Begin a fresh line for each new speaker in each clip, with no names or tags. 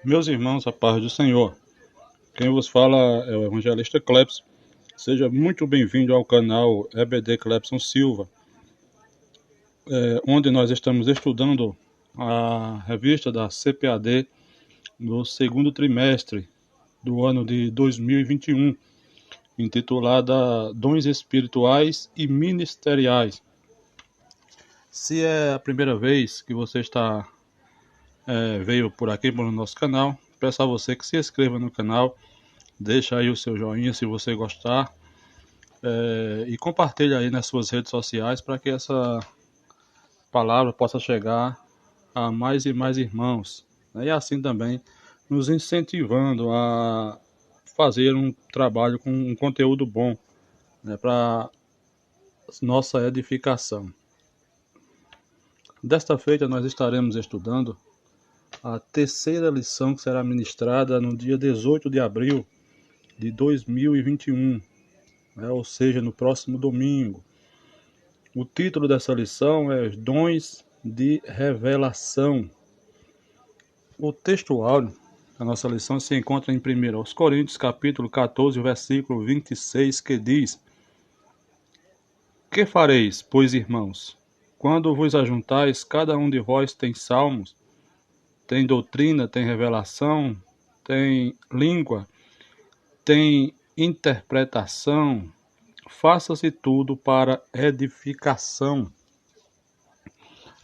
Meus irmãos, a paz do Senhor. Quem vos fala é o evangelista Clepson. Seja muito bem-vindo ao canal EBD Clepson Silva, onde nós estamos estudando a revista da CPAD no segundo trimestre do ano de 2021, intitulada Dons Espirituais e Ministeriais. Se é a primeira vez que você veio por aqui no nosso canal, peço a você que se inscreva no canal, deixa aí o seu joinha se você gostar, e compartilhe aí nas suas redes sociais para que essa palavra possa chegar a mais e mais irmãos, né? E assim também nos incentivando a fazer um trabalho com um conteúdo bom, né, para nossa edificação. Desta feita nós estaremos estudando a terceira lição que será ministrada no dia 18 de abril de 2021, né, ou seja, no próximo domingo. O título dessa lição é Dons de Revelação. O texto áureo da nossa lição se encontra em 1 Coríntios, capítulo 14, versículo 26, que diz: Que fareis, pois, irmãos, quando vos ajuntais, cada um de vós tem salmos, tem doutrina, tem revelação, tem língua, tem interpretação, faça-se tudo para edificação.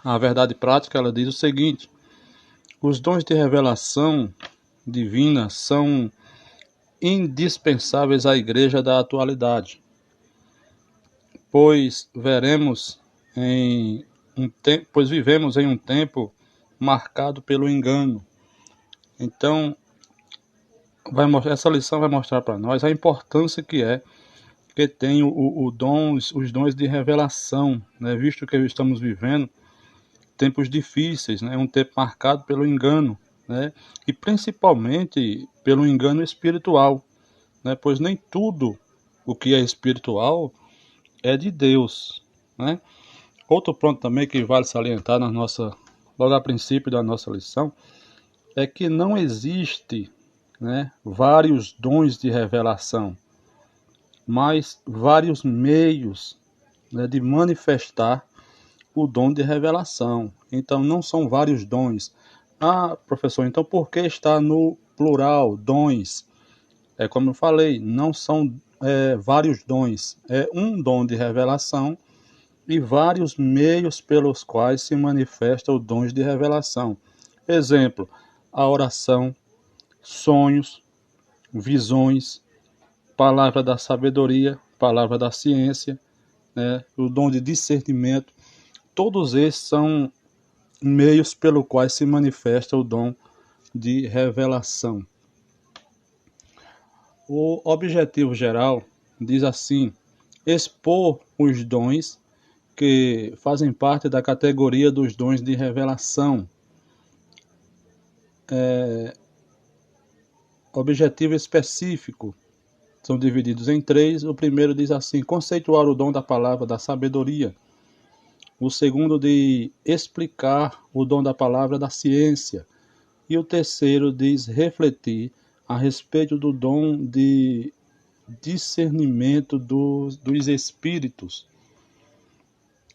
A verdade prática, ela diz o seguinte: os dons de revelação divina são indispensáveis à igreja da atualidade, pois vivemos em um tempo marcado pelo engano. Então, essa lição vai mostrar para nós a importância que tem os dons de revelação, né? Visto que estamos vivendo tempos difíceis, né? Um tempo marcado pelo engano, né? E principalmente pelo engano espiritual, né? Pois nem tudo o que é espiritual é de Deus, né? Outro ponto também que vale salientar logo a princípio da nossa lição é que não existe, né, vários dons de revelação, mas vários meios, né, de manifestar o dom de revelação. Então não são vários dons. Ah, professor, então por que está no plural, dons? É como eu falei, não são vários dons. É um dom de revelação e vários meios pelos quais se manifesta o dom de revelação. Exemplo, a oração, sonhos, visões, palavra da sabedoria, palavra da ciência, né, o dom de discernimento. Todos esses são meios pelos quais se manifesta o dom de revelação. O objetivo geral diz assim: expor os dons que fazem parte da categoria dos dons de revelação. Objetivo específico são divididos em 3. O primeiro diz assim: conceituar o dom da palavra da sabedoria. O segundo de explicar o dom da palavra da ciência. E o terceiro diz refletir a respeito do dom de discernimento dos espíritos.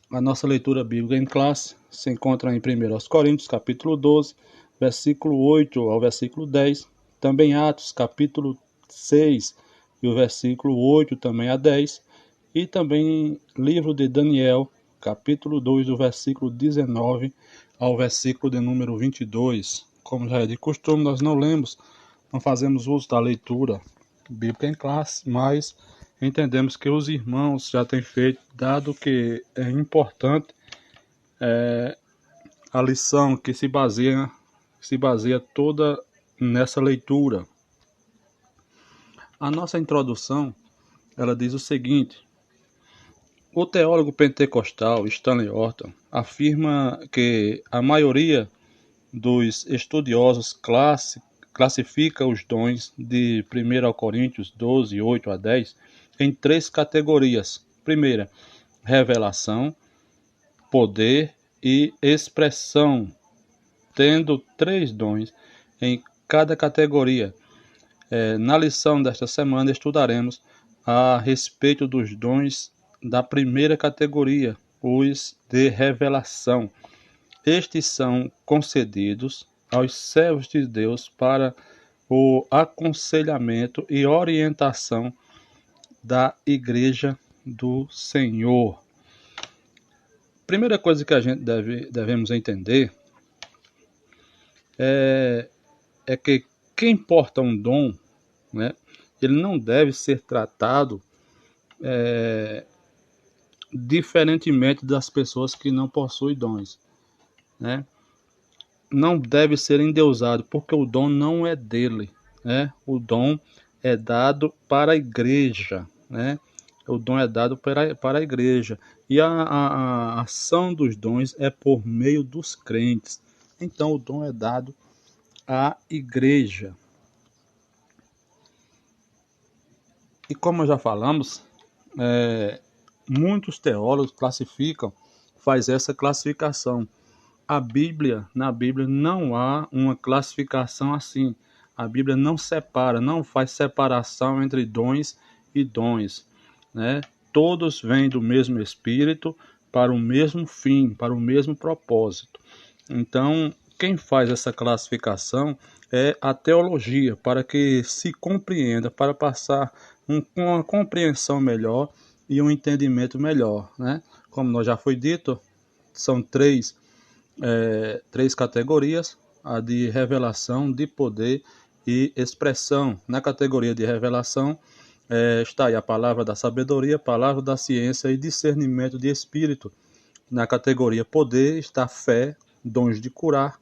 A nossa leitura bíblica em classe se encontra em 1 Coríntios, capítulo 12, versículo 8 ao versículo 10. Também Atos, capítulo 6, e o versículo 8 também a 10. E também livro de Daniel, capítulo 2, do versículo 19 ao versículo de número 22. Como já é de costume, nós não fazemos uso da leitura bíblica em classe, mas entendemos que os irmãos já têm feito, dado que é importante a lição que se baseia toda nessa leitura. A nossa introdução, ela diz o seguinte: o teólogo pentecostal Stanley Horton afirma que a maioria dos estudiosos classifica os dons de 1 Coríntios 12, 8 a 10 em 3 categorias. Primeira, revelação, poder e expressão, tendo 3 dons em cada categoria. Na lição desta semana estudaremos a respeito dos dons da primeira categoria, os de revelação. Estes são concedidos aos servos de Deus para o aconselhamento e orientação da Igreja do Senhor. Primeira coisa que a gente devemos entender é que quem porta um dom, né, ele não deve ser tratado diferentemente das pessoas que não possuem dons, né? Não deve ser endeusado, porque o dom não é dele, né? O dom é dado para a igreja, né? O dom é dado para a igreja. E a ação dos dons é por meio dos crentes. Então o dom é dado à igreja. E como já falamos, muitos teólogos faz essa classificação. Na Bíblia não há uma classificação assim. A Bíblia não separa, não faz separação entre dons e dons, né? Todos vêm do mesmo Espírito para o mesmo fim, para o mesmo propósito. Então, quem faz essa classificação é a teologia, para que se compreenda, para passar uma compreensão melhor e um entendimento melhor, né? Como nós já foi dito, são três categorias: a de revelação, de poder e expressão. Na categoria de revelação está aí a palavra da sabedoria, a palavra da ciência e discernimento de espírito. Na categoria poder está fé, dons de curar,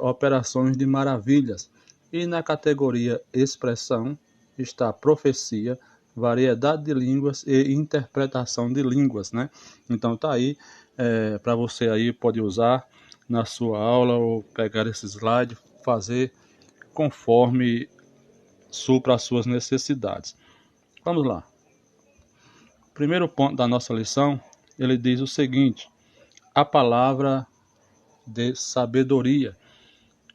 operações de maravilhas. E na categoria expressão está profecia, variedade de línguas e interpretação de línguas, né? Então está aí, para você aí pode usar na sua aula ou pegar esse slide, fazer conforme supra as suas necessidades. Vamos lá. Primeiro ponto da nossa lição, ele diz o seguinte: a palavra de sabedoria.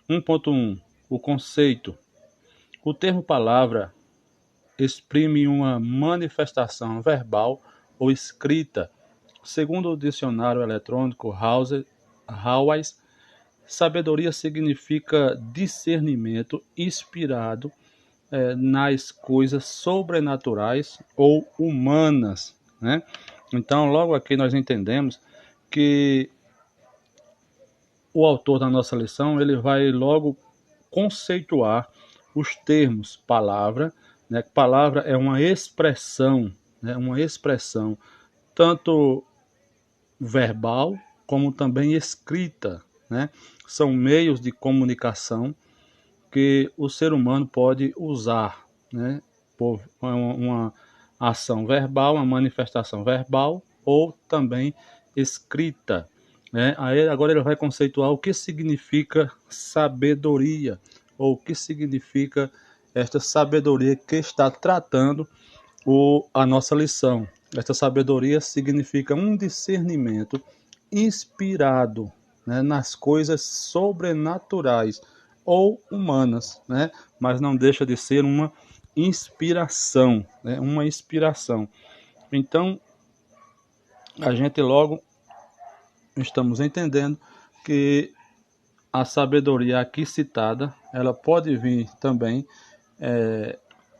1.1. O conceito. O termo palavra exprime uma manifestação verbal ou escrita. Segundo o dicionário eletrônico Howes, sabedoria significa discernimento inspirado nas coisas sobrenaturais ou humanas, né? Então, logo aqui nós entendemos que o autor da nossa lição, ele vai logo conceituar os termos palavra, né? Palavra é uma expressão, né? Uma expressão tanto verbal como também escrita, né? São meios de comunicação que o ser humano pode usar, né? Por uma ação verbal, uma manifestação verbal ou também escrita, né? Aí agora ele vai conceituar o que significa sabedoria, ou o que significa esta sabedoria que está tratando a nossa lição. Esta sabedoria significa um discernimento inspirado, né, nas coisas sobrenaturais ou humanas, né? Mas não deixa de ser uma inspiração, né? Uma inspiração. Então, a gente logo estamos entendendo que a sabedoria aqui citada, ela pode vir também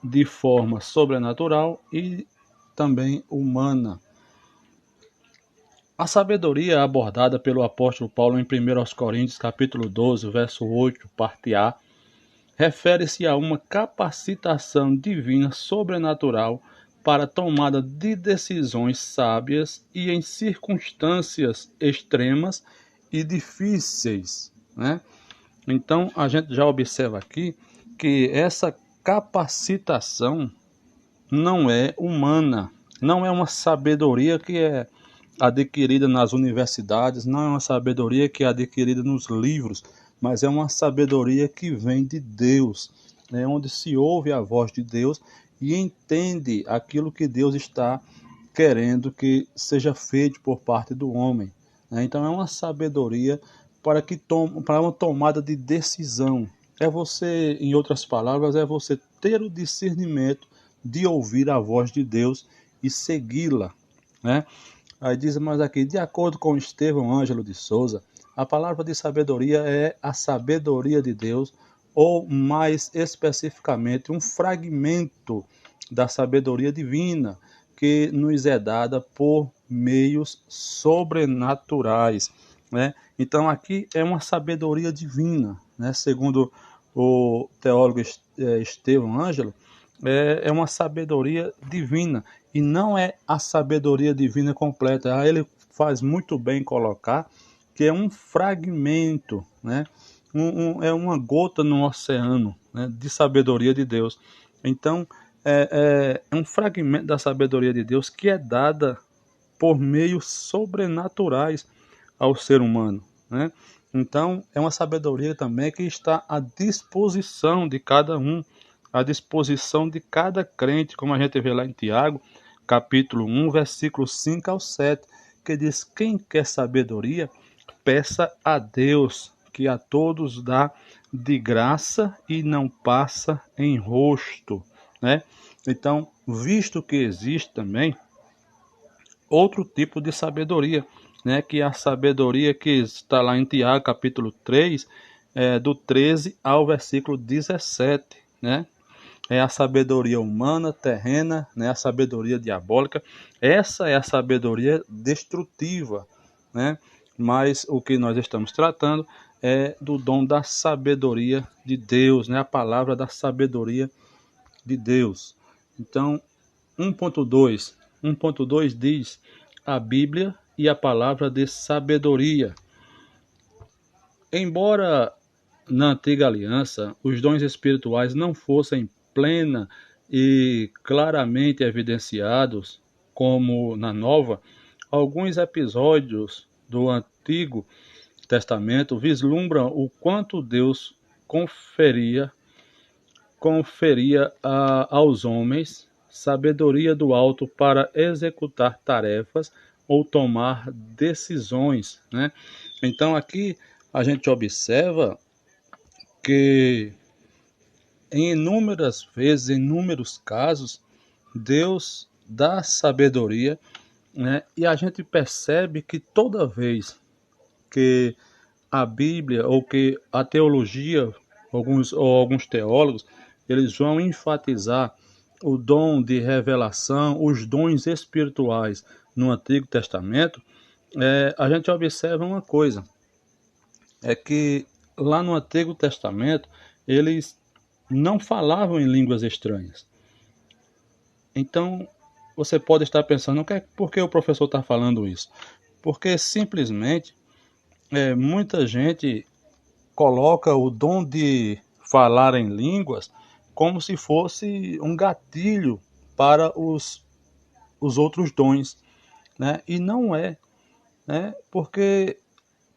de forma sobrenatural e também humana. A sabedoria abordada pelo apóstolo Paulo em 1 Coríntios capítulo 12, verso 8, parte A, refere-se a uma capacitação divina sobrenatural para a tomada de decisões sábias e em circunstâncias extremas e difíceis, né? Então, a gente já observa aqui que essa capacitação não é humana, não é uma sabedoria que é adquirida nas universidades, não é uma sabedoria que é adquirida nos livros, mas é uma sabedoria que vem de Deus, né? Onde se ouve a voz de Deus e entende aquilo que Deus está querendo que seja feito por parte do homem, né? Então é uma sabedoria para uma tomada de decisão. É você, em outras palavras, é você ter o discernimento de ouvir a voz de Deus e segui-la, né? Aí diz mais aqui, de acordo com Estevão Ângelo de Souza, a palavra de sabedoria é a sabedoria de Deus, ou mais especificamente, um fragmento da sabedoria divina que nos é dada por meios sobrenaturais, né? Então aqui é uma sabedoria divina, né? Segundo o teólogo Estevão Ângelo, é uma sabedoria divina e não é a sabedoria divina completa. Aí ele faz muito bem colocar que é um fragmento, né? É uma gota no oceano, né, de sabedoria de Deus. Então, é um fragmento da sabedoria de Deus que é dada por meios sobrenaturais ao ser humano, né? Então, é uma sabedoria também que está à disposição de cada um, à disposição de cada crente, como a gente vê lá em Tiago, capítulo 1, versículos 5 ao 7, que diz: quem quer sabedoria, peça a Deus, que a todos dá de graça e não passa em rosto, né? Então, visto que existe também outro tipo de sabedoria, né, que é a sabedoria que está lá em Tiago, capítulo 3, do 13 ao versículo 17, né? É a sabedoria humana, terrena, né, a sabedoria diabólica. Essa é a sabedoria destrutiva, né? Mas o que nós estamos tratando é do dom da sabedoria de Deus, né? A palavra da sabedoria de Deus. Então, 1.2 diz a Bíblia e a palavra de sabedoria. Embora na antiga aliança os dons espirituais não fossem plena e claramente evidenciados como na nova, alguns episódios do Antigo Testamento vislumbram o quanto Deus conferia aos homens sabedoria do alto para executar tarefas ou tomar decisões, né? Então aqui a gente observa que em inúmeras vezes, em inúmeros casos, Deus dá sabedoria, né? E a gente percebe que toda vez que a Bíblia ou que a teologia, alguns teólogos, eles vão enfatizar o dom de revelação, os dons espirituais no Antigo Testamento, a gente observa uma coisa, é que lá no Antigo Testamento eles não falavam em línguas estranhas. Então você pode estar pensando, por que o professor está falando isso? Porque simplesmente muita gente coloca o dom de falar em línguas como se fosse um gatilho para os outros dons, né? E não é, né? Porque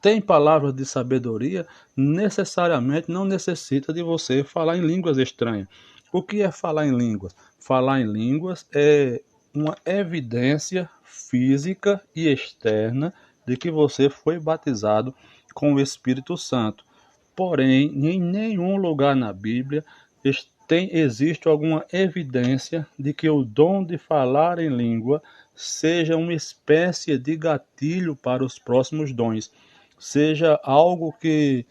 tem palavras de sabedoria, necessariamente não necessita de você falar em línguas estranhas. O que é falar em línguas? Falar em línguas é uma evidência física e externa de que você foi batizado com o Espírito Santo. Porém, em nenhum lugar na Bíblia existe alguma evidência de que o dom de falar em língua seja uma espécie de gatilho para os próximos dons, seja algo que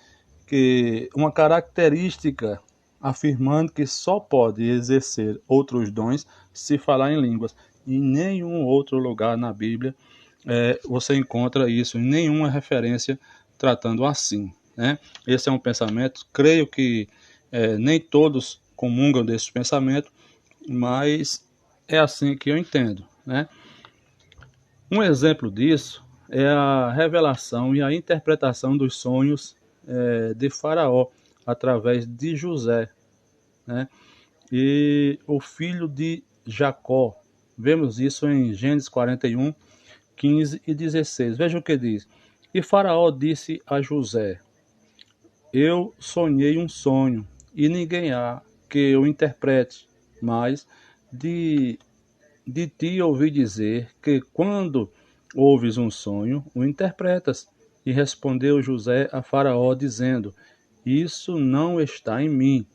uma característica afirmando que só pode exercer outros dons se falar em línguas. Em nenhum outro lugar na Bíblia você encontra isso, em nenhuma referência tratando assim, né? Esse é um pensamento, creio que nem todos comungam desse pensamento, mas é assim que eu entendo, né? Um exemplo disso é a revelação e a interpretação dos sonhos de Faraó através de José, né? E o filho de Jacó. Vemos isso em Gênesis 41, 15 e 16. Veja o que diz. E Faraó disse a José: eu sonhei um sonho, e ninguém há que eu interprete, mas de, de ti ouvi dizer que quando ouves um sonho, o interpretas. E respondeu José a Faraó, dizendo: Isso não está em mim.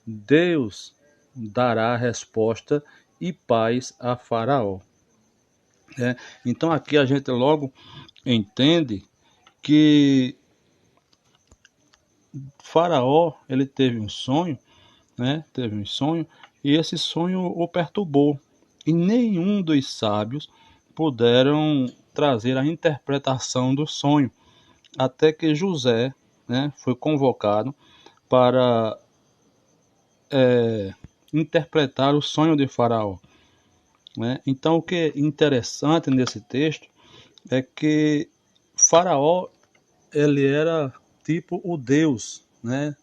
Deus dará resposta e paz a Faraó. Então aqui a gente logo entende que Faraó ele teve um sonho, Teve um sonho e esse sonho o perturbou. E nenhum dos sábios puderam trazer a interpretação do sonho, até que José, foi convocado para interpretar o sonho de Faraó. Então, o que é interessante nesse texto é que Faraó ele era tipo o Deus,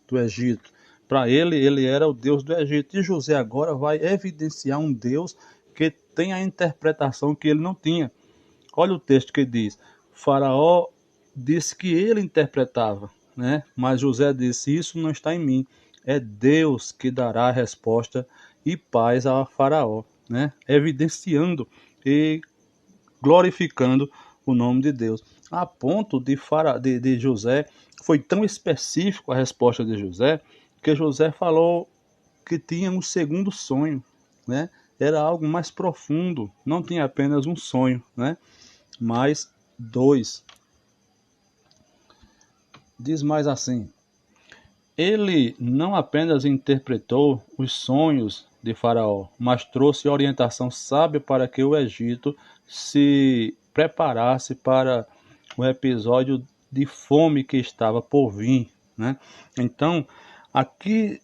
do Egito. Para ele era o Deus do Egito. E José agora vai evidenciar um Deus que tem a interpretação que ele não tinha. Olha o texto que diz: Faraó disse que ele interpretava, mas José disse: Isso não está em mim. É Deus que dará a resposta e paz a Faraó, evidenciando e glorificando o nome de Deus. A ponto de José, foi tão específico a resposta de José, que José falou que tinha um segundo sonho, Era algo mais profundo, não tinha apenas um sonho, mas dois. Diz mais assim: ele não apenas interpretou os sonhos de Faraó, mas trouxe orientação sábia para que o Egito se preparasse para o episódio de fome que estava por vir. Então, aqui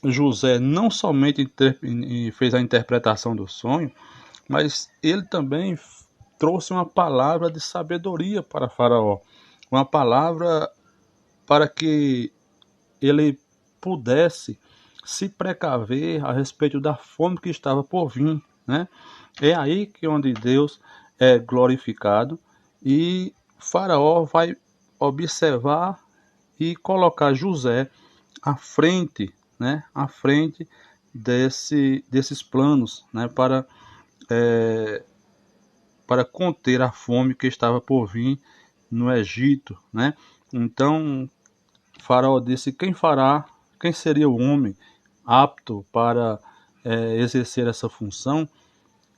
José não somente fez a interpretação do sonho, mas ele também trouxe uma palavra de sabedoria para Faraó, uma palavra para que ele pudesse se precaver a respeito da fome que estava por vir, É aí que onde Deus é glorificado e Faraó vai observar e colocar José à frente, À frente desses planos, para conter a fome que estava por vir no Egito, Então, Faraó disse: quem seria o homem apto para exercer essa função?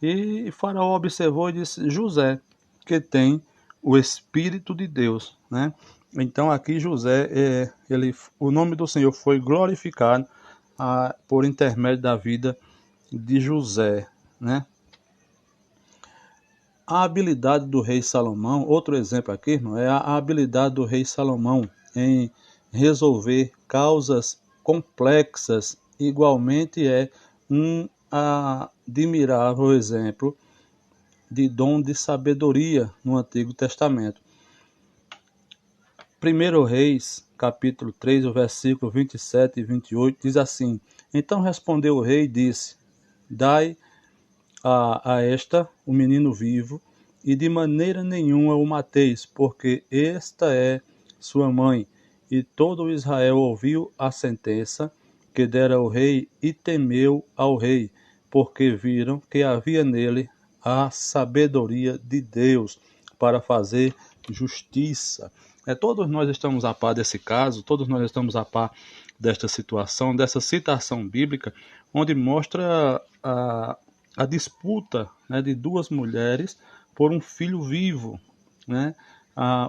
E Faraó observou e disse: José, que tem o Espírito de Deus, Então aqui José, o nome do Senhor foi glorificado por intermédio da vida de José, A habilidade do rei Salomão, outro exemplo aqui, irmão, é a habilidade do rei Salomão em resolver causas complexas, igualmente é um admirável exemplo de dom de sabedoria no Antigo Testamento. 1 Reis, capítulo 3, o versículo 27 e 28, diz assim: Então respondeu o rei e disse: Dai a esta o menino vivo, e de maneira nenhuma o mateis, porque esta é sua mãe. E todo Israel ouviu a sentença que dera o rei e temeu ao rei, porque viram que havia nele a sabedoria de Deus para fazer justiça. Todos nós estamos a par desse caso, todos nós estamos a par desta situação, dessa citação bíblica, onde mostra a disputa, de duas mulheres por um filho vivo.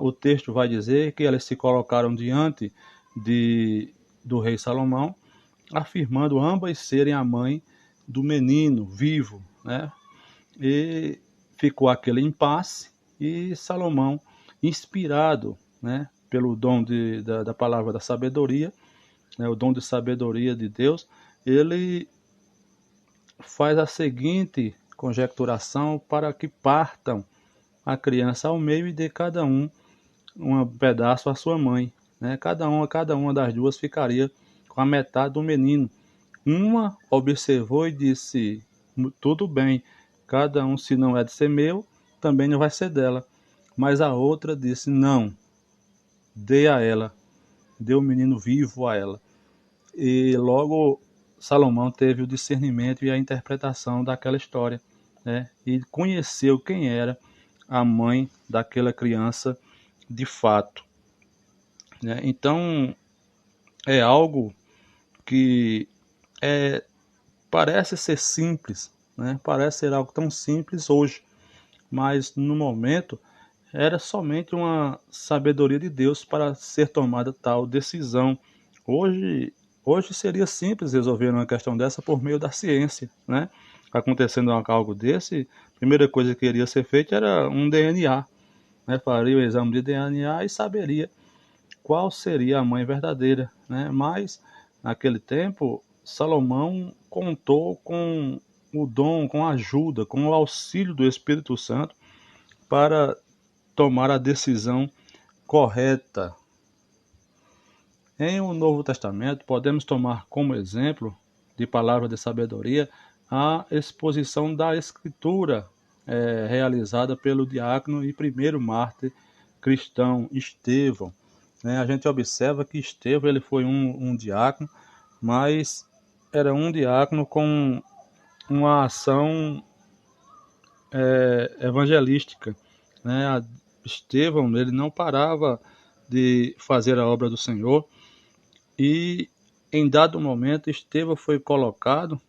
O texto vai dizer que elas se colocaram diante do rei Salomão, afirmando ambas serem a mãe do menino vivo, E ficou aquele impasse e Salomão, inspirado, pelo dom da palavra da sabedoria, o dom de sabedoria de Deus, ele faz a seguinte conjecturação para que partam a criança ao meio e dê cada um pedaço à sua mãe. Cada uma das duas ficaria com a metade do menino. Uma observou e disse: tudo bem, cada um, se não é de ser meu, também não vai ser dela. Mas a outra disse: não, dê a ela, deu o menino vivo a ela. E logo Salomão teve o discernimento e a interpretação daquela história, né? E conheceu quem era a mãe daquela criança de fato, né? Então é algo que é, parece ser simples, né? Parece ser algo tão simples hoje, mas no momento era somente uma sabedoria de Deus para ser tomada tal decisão. Hoje, hoje seria simples resolver uma questão dessa por meio da ciência, né? Acontecendo algo desse, a primeira coisa que iria ser feita era um DNA, né? Faria o exame de DNA e saberia qual seria a mãe verdadeira, né? Mas naquele tempo Salomão contou com o dom, com a ajuda, com o auxílio do Espírito Santo para tomar a decisão correta. Em o Novo Testamento, podemos tomar como exemplo de palavra de sabedoria a exposição da Escritura realizada pelo diácono e primeiro mártir cristão Estevão. A gente observa que Estevão ele foi um diácono, mas era um diácono com uma ação evangelística. Estevão ele não parava de fazer a obra do Senhor e em dado momento Estevão foi colocado,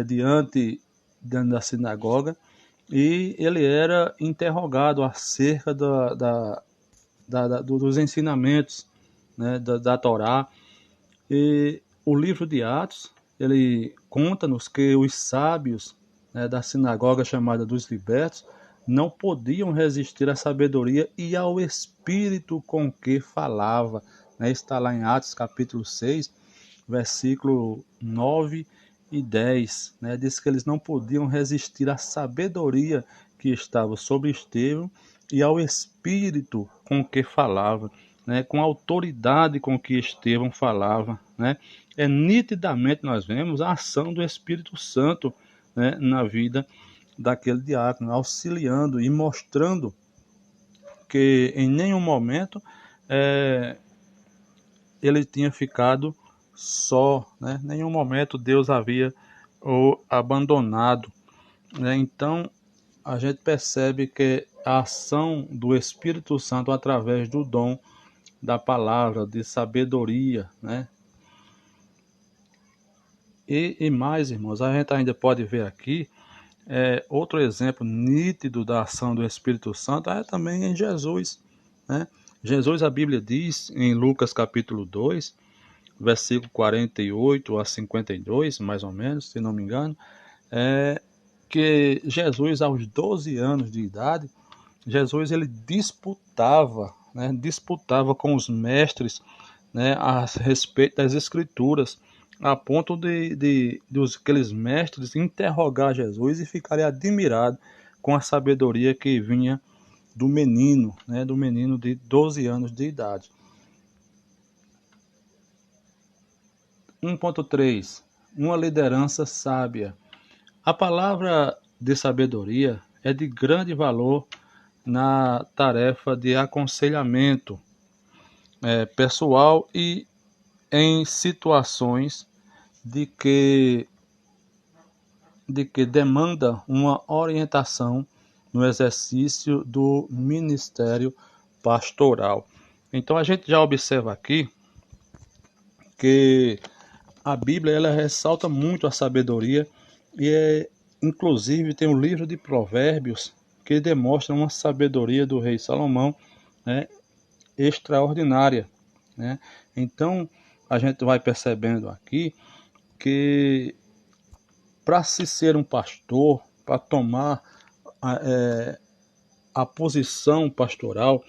diante da sinagoga e ele era interrogado acerca dos ensinamentos, né, da Torá. E o livro de Atos ele conta-nos que os sábios, né, da sinagoga chamada dos libertos não podiam resistir à sabedoria e ao espírito com que falava. Está lá em Atos capítulo 6, versículo 9 e 10. Diz que eles não podiam resistir à sabedoria que estava sobre Estevão e ao espírito com que falava, com a autoridade com que Estevão falava. Nitidamente nós vemos a ação do Espírito Santo, na vida daquele diácono, auxiliando e mostrando que em nenhum momento ele tinha ficado só, em nenhum momento Deus havia o abandonado. Então a gente percebe que a ação do Espírito Santo através do dom da palavra, de sabedoria, E mais, irmãos, a gente ainda pode ver aqui outro exemplo nítido da ação do Espírito Santo é também em Jesus. Jesus, a Bíblia diz em Lucas capítulo 2, versículo 48 a 52, mais ou menos, se não me engano, que Jesus, aos 12 anos de idade, Jesus ele disputava com os mestres, a respeito das Escrituras, a ponto de aqueles mestres interrogar Jesus e ficarem admirados com a sabedoria que vinha do menino, do menino de 12 anos de idade. 1.3. Uma liderança sábia. A palavra de sabedoria é de grande valor na tarefa de aconselhamento pessoal e em situações de que demanda uma orientação no exercício do ministério pastoral. Então a gente já observa aqui que a Bíblia ela ressalta muito a sabedoria e inclusive tem um livro de Provérbios que demonstra uma sabedoria do rei Salomão, extraordinária. Então a gente vai percebendo aqui que para se ser um pastor, para tomar a posição pastoral,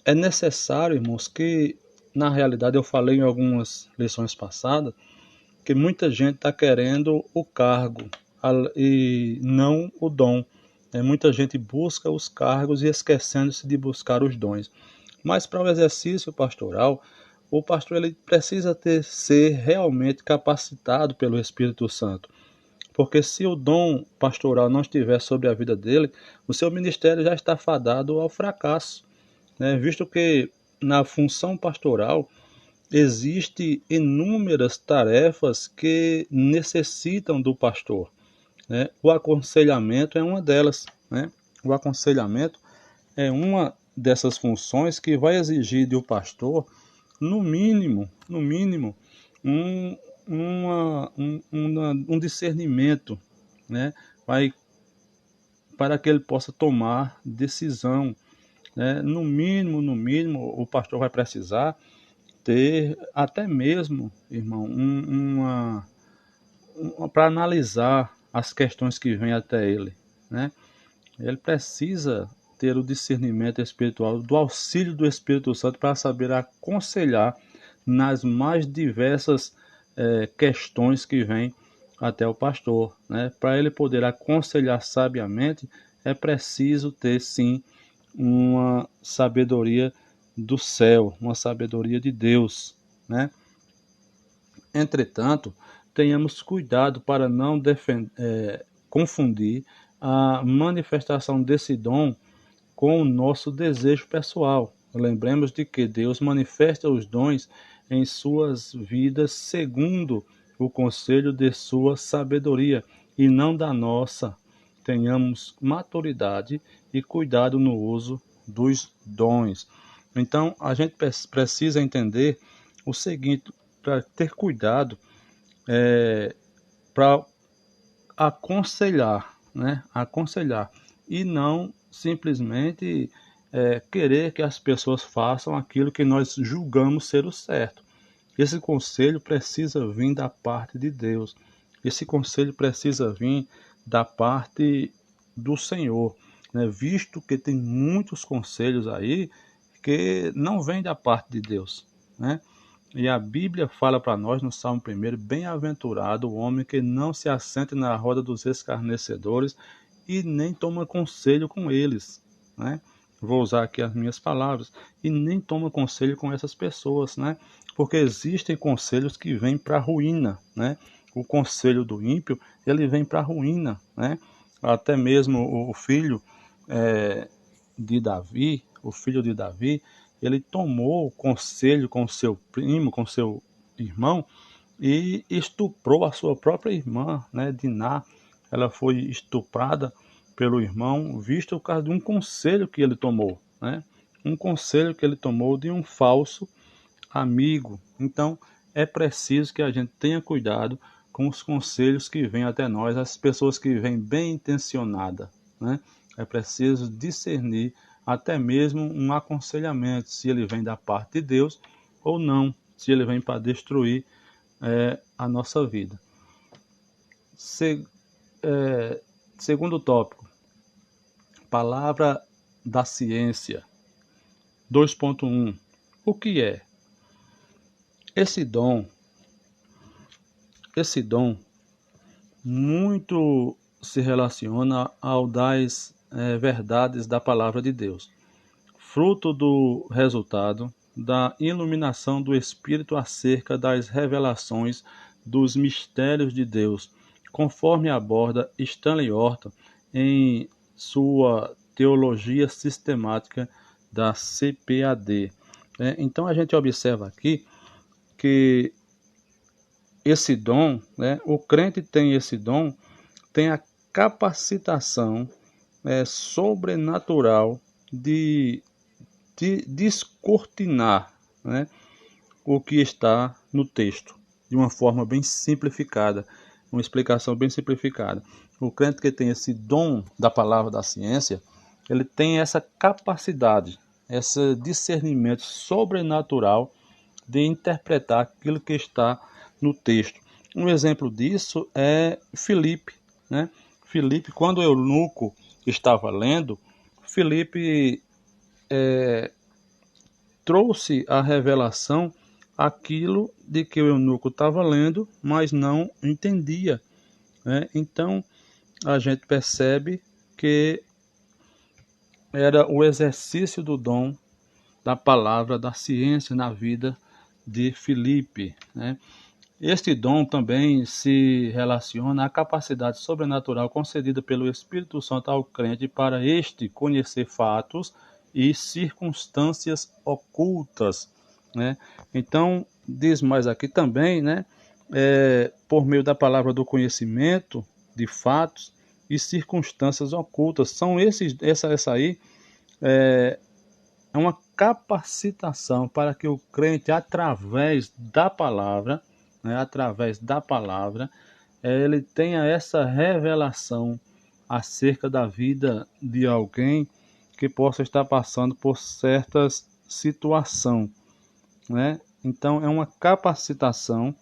é necessário, irmãos, que na realidade eu falei em algumas lições passadas, que muita gente está querendo o cargo e não o dom. Muita gente busca os cargos e esquecendo-se de buscar os dons. Mas para o exercício pastoral, o pastor ele precisa ser realmente capacitado pelo Espírito Santo. Porque se o dom pastoral não estiver sobre a vida dele, o seu ministério já está fadado ao fracasso. né? Visto que na função pastoral existem inúmeras tarefas que necessitam do pastor, né? O aconselhamento é uma delas, né? O aconselhamento é uma dessas funções que vai exigir do pastor, no mínimo, um, um discernimento, né? Vai, para que ele possa tomar decisão, né? No mínimo, o pastor vai precisar ter até mesmo, irmão, para analisar as questões que vêm até ele, né? Ele precisa ter o discernimento espiritual, do auxílio do Espírito Santo para saber aconselhar nas mais diversas questões que vêm até o pastor, né? Para ele poder aconselhar sabiamente, é preciso ter sim uma sabedoria do céu, uma sabedoria de Deus, né? Entretanto, tenhamos cuidado para não confundir a manifestação desse dom com o nosso desejo pessoal. Lembremos de que Deus manifesta os dons em suas vidas segundo o conselho de sua sabedoria e não da nossa. Tenhamos maturidade e cuidado no uso dos dons. Então, a gente precisa entender o seguinte, para ter cuidado, para aconselhar, né? Aconselhar e não simplesmente querer que as pessoas façam aquilo que nós julgamos ser o certo. Esse conselho precisa vir da parte de Deus. Esse conselho precisa vir da parte do Senhor, né? Visto que tem muitos conselhos aí que não vêm da parte de Deus, né? E a Bíblia fala para nós no Salmo 1, bem-aventurado o homem que não se assenta na roda dos escarnecedores e nem toma conselho com eles, né? Vou usar aqui as minhas palavras, e nem toma conselho com essas pessoas, né? Porque existem conselhos que vêm para a ruína, né? O conselho do ímpio, ele vem para a ruína, né? Até mesmo o filho o filho de Davi, ele tomou conselho com seu primo, com seu irmão, e estuprou a sua própria irmã, né, Diná. Ela foi estuprada pelo irmão, visto o caso de um conselho que ele tomou, né? Um conselho que ele tomou de um falso amigo. Então, é preciso que a gente tenha cuidado com os conselhos que vêm até nós, as pessoas que vêm bem intencionadas, né? É preciso discernir até mesmo um aconselhamento, se ele vem da parte de Deus ou não, se ele vem para destruir a nossa vida. Segundo tópico, palavra da ciência. 2.1. O que é? Esse dom muito se relaciona ao das verdades da palavra de Deus, fruto do resultado da iluminação do Espírito acerca das revelações dos mistérios de Deus, conforme aborda Stanley Horton em sua Teologia Sistemática da CPAD. Então a gente observa aqui que esse dom, né, o crente tem esse dom, tem a capacitação sobrenatural de descortinar, né, o que está no texto, de uma forma bem simplificada, uma explicação bem simplificada. O crente que tem esse dom da palavra da ciência, ele tem essa capacidade, esse discernimento sobrenatural de interpretar aquilo que está no texto. Um exemplo disso é Filipe, né? Filipe, quando o eunuco estava lendo, Filipe trouxe à revelação aquilo de que o eunuco estava lendo, mas não entendia, né? Então, a gente percebe que era o exercício do dom da palavra, da ciência na vida de Filipe, né? Este dom também se relaciona à capacidade sobrenatural concedida pelo Espírito Santo ao crente para este conhecer fatos e circunstâncias ocultas, né? Então, diz mais aqui também, né? Por meio da palavra do conhecimento de fatos e circunstâncias ocultas. São essa aí é uma capacitação para que o crente, através da palavra, né, ele tenha essa revelação acerca da vida de alguém que possa estar passando por certas situação, né? Então é uma capacitação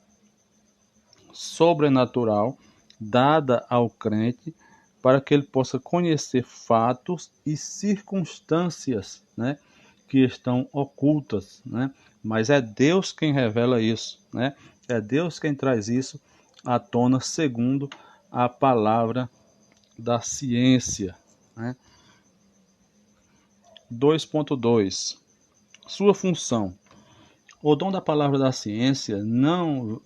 sobrenatural dada ao crente para que ele possa conhecer fatos e circunstâncias, né, que estão ocultas, né? Mas é Deus quem revela isso, né? É Deus quem traz isso à tona segundo a palavra da ciência, né? 2.2. Sua função. O dom da palavra da ciência não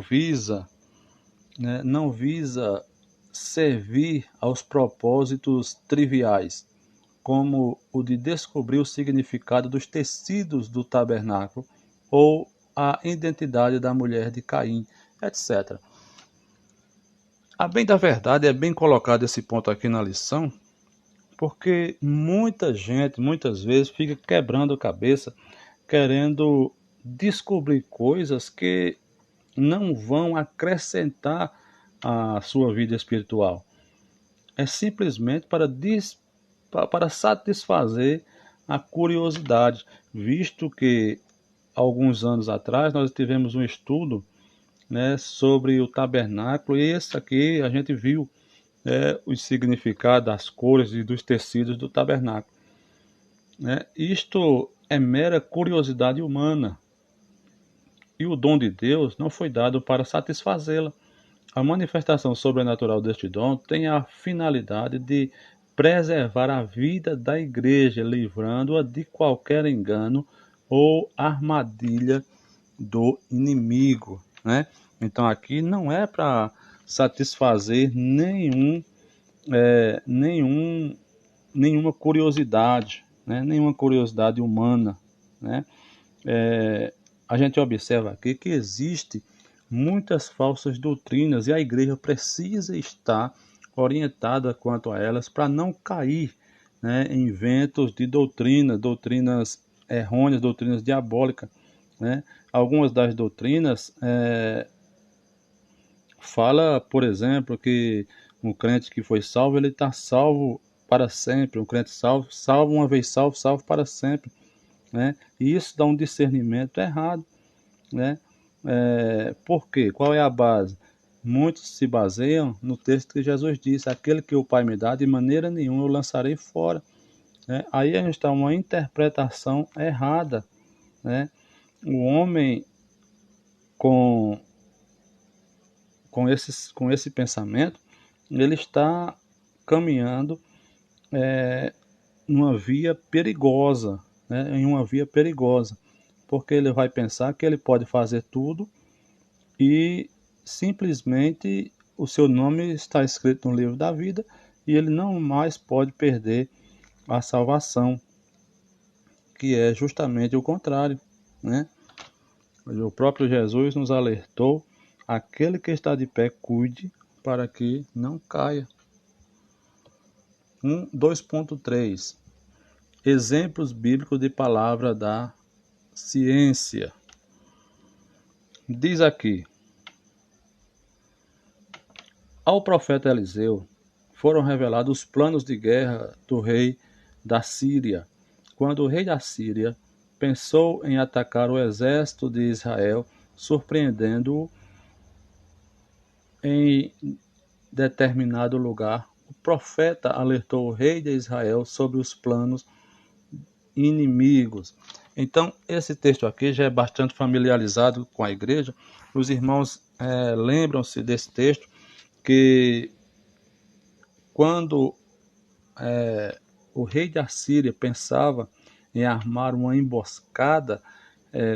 visa, né, não visa servir aos propósitos triviais, como o de descobrir o significado dos tecidos do tabernáculo ou a identidade da mulher de Caim, etc. A bem da verdade, é bem colocado esse ponto aqui na lição, porque muita gente, muitas vezes, fica quebrando a cabeça, querendo descobrir coisas que não vão acrescentar à sua vida espiritual. É simplesmente para satisfazer a curiosidade, visto que alguns anos atrás nós tivemos um estudo, né, sobre o tabernáculo, e esse aqui a gente viu o significado das cores e dos tecidos do tabernáculo, né? Isto é mera curiosidade humana, e o dom de Deus não foi dado para satisfazê-la. A manifestação sobrenatural deste dom tem a finalidade de preservar a vida da igreja, livrando-a de qualquer engano ou armadilha do inimigo, né? Então aqui não é para satisfazer nenhuma curiosidade, né? Nenhuma curiosidade humana, né? A gente observa aqui que existe muitas falsas doutrinas e a igreja precisa estar orientada quanto a elas para não cair, né, em ventos de doutrinas errôneas, doutrinas diabólicas, né? Algumas das doutrinas fala, por exemplo, que um crente que foi salvo, ele está salvo para sempre. Um crente salvo uma vez salvo, salvo para sempre, né? E isso dá um discernimento errado, né? Por quê? Qual é a base? Muitos se baseiam no texto que Jesus disse: aquele que o Pai me dá, de maneira nenhuma eu lançarei fora, né? Aí a gente está uma interpretação errada, né? O homem com, com esse pensamento, ele está caminhando numa via perigosa, né? Em uma via perigosa, porque ele vai pensar que ele pode fazer tudo e simplesmente o seu nome está escrito no livro da vida e ele não mais pode perder a salvação, que é justamente o contrário, né? O próprio Jesus nos alertou: aquele que está de pé, cuide para que não caia. 2.3. Exemplos bíblicos de palavra da ciência. Diz aqui: ao profeta Eliseu foram revelados os planos de guerra do rei da Síria. Quando o rei da Síria pensou em atacar o exército de Israel, surpreendendo-o em determinado lugar, o profeta alertou o rei de Israel sobre os planos inimigos. Então, esse texto aqui já é bastante familiarizado com a igreja. Os irmãos lembram-se desse texto, que quando o rei da Síria pensava em armar uma emboscada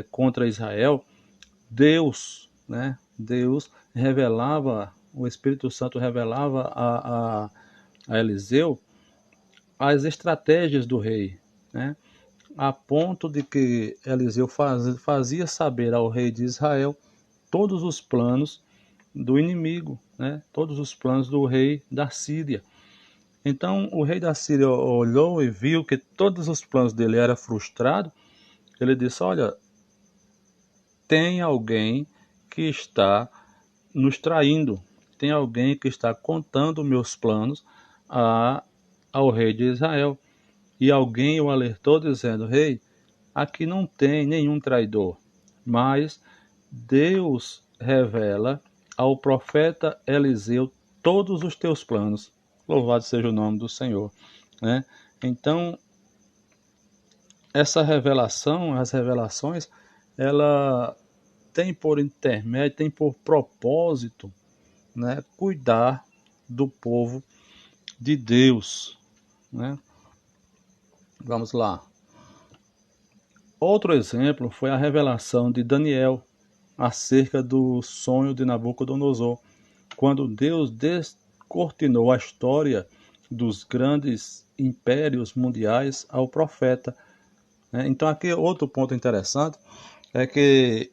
contra Israel, Deus revelava, o Espírito Santo revelava a Eliseu as estratégias do rei. né, a ponto de que Eliseu fazia saber ao rei de Israel todos os planos do inimigo, né, todos os planos do rei da Síria. Então o rei da Síria olhou e viu que todos os planos dele eram frustrados. Ele disse: olha, tem alguém que está nos traindo, tem alguém que está contando meus planos ao rei de Israel. E alguém o alertou dizendo: rei, aqui não tem nenhum traidor, mas Deus revela ao profeta Eliseu todos os teus planos. Louvado seja o nome do Senhor, né? Então, essa revelação, as revelações, ela tem por intermédio, tem por propósito, né, cuidar do povo de Deus, né? Vamos lá. Outro exemplo foi a revelação de Daniel acerca do sonho de Nabucodonosor, quando Deus descortinou a história dos grandes impérios mundiais ao profeta. Então aqui outro ponto interessante é que